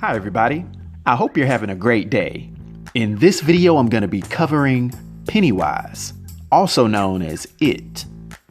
Hi everybody, I hope you're having a great day. In this video I'm going to be covering Pennywise, also known as It.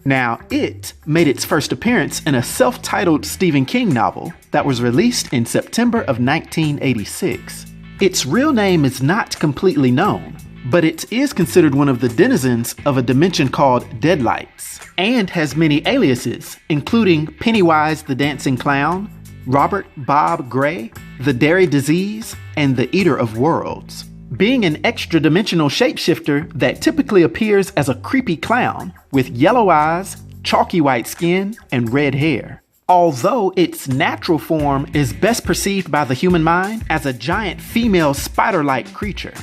Now, It made its first appearance in a self-titled Stephen King novel that was released in September of 1986. Its real name is not completely known, but it is considered one of the denizens of a dimension called Deadlights, and has many aliases, including Pennywise the Dancing Clown, Robert Bob Gray, the Derry Disease, and the Eater of Worlds. Being an extra-dimensional shapeshifter that typically appears as a creepy clown with yellow eyes, chalky white skin, and red hair. Although its natural form is best perceived by the human mind as a giant female spider-like creature.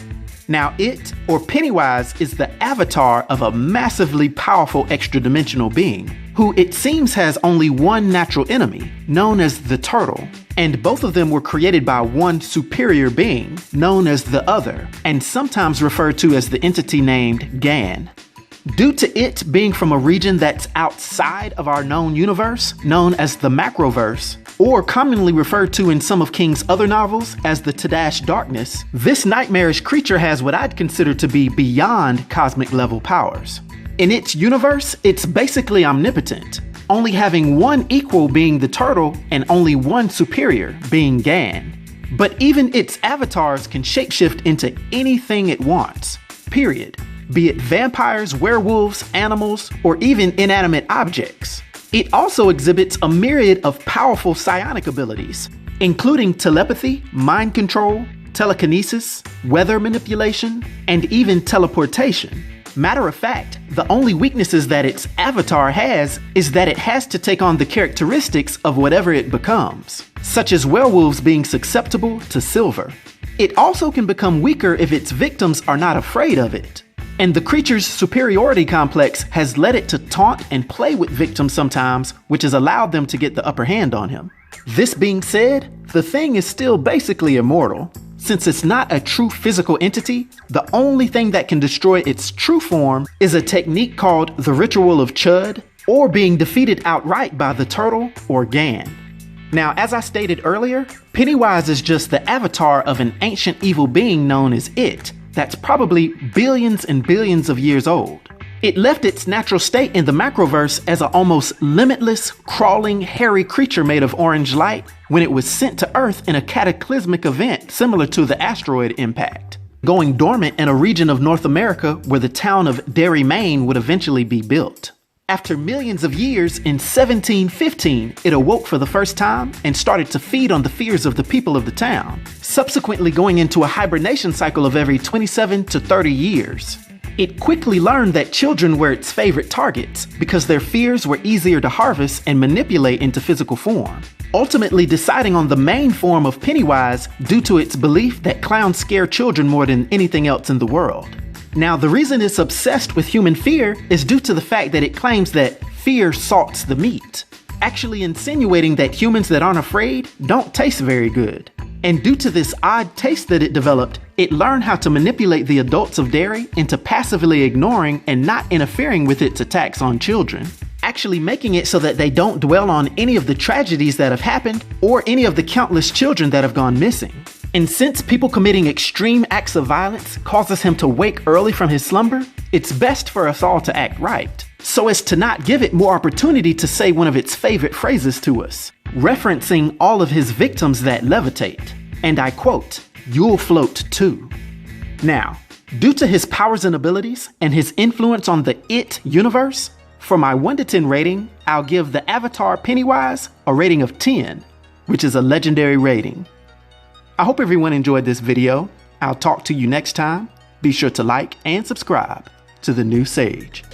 Now, It, or Pennywise, is the avatar of a massively powerful extra-dimensional being, who it seems has only one natural enemy, known as the Turtle, and both of them were created by one superior being, known as the Other, and sometimes referred to as the entity named Gan. Due to it being from a region that's outside of our known universe, known as the Macroverse, or commonly referred to in some of King's other novels as the Todash Darkness, this nightmarish creature has what I'd consider to be beyond cosmic level powers. In its universe, it's basically omnipotent, only having one equal being the Turtle and only one superior being Gan. But even its avatars can shapeshift into anything it wants, period. Be it vampires, werewolves, animals, or even inanimate objects. It also exhibits a myriad of powerful psionic abilities, including telepathy, mind control, telekinesis, weather manipulation, and even teleportation. Matter of fact, the only weaknesses that its avatar has is that it has to take on the characteristics of whatever it becomes, such as werewolves being susceptible to silver. It also can become weaker if its victims are not afraid of it. And the creature's superiority complex has led it to taunt and play with victims sometimes, which has allowed them to get the upper hand on him. This being said, the thing is still basically immortal. Since it's not a true physical entity, the only thing that can destroy its true form is a technique called the Ritual of Chud, or being defeated outright by the Turtle or Gan. Now, as I stated earlier, Pennywise is just the avatar of an ancient evil being known as It, that's probably billions and billions of years old. It left its natural state in the Macroverse as an almost limitless, crawling, hairy creature made of orange light when it was sent to Earth in a cataclysmic event similar to the asteroid impact, going dormant in a region of North America where the town of Derry, Maine would eventually be built. After millions of years, in 1715, it awoke for the first time and started to feed on the fears of the people of the town, subsequently going into a hibernation cycle of every 27 to 30 years. It quickly learned that children were its favorite targets because their fears were easier to harvest and manipulate into physical form, ultimately deciding on the main form of Pennywise due to its belief that clowns scare children more than anything else in the world. Now, the reason it's obsessed with human fear is due to the fact that it claims that fear salts the meat, actually insinuating that humans that aren't afraid don't taste very good. And due to this odd taste that it developed, it learned how to manipulate the adults of Derry into passively ignoring and not interfering with its attacks on children, actually making it so that they don't dwell on any of the tragedies that have happened or any of the countless children that have gone missing. And since people committing extreme acts of violence causes him to wake early from his slumber, it's best for us all to act right, so as to not give it more opportunity to say one of its favorite phrases to us, referencing all of his victims that levitate. And I quote, "You'll float too." Now, due to his powers and abilities and his influence on the It universe, for my 1 to 10 rating, I'll give the avatar Pennywise a rating of 10, which is a legendary rating. I hope everyone enjoyed this video. I'll talk to you next time. Be sure to like and subscribe to The New Sage.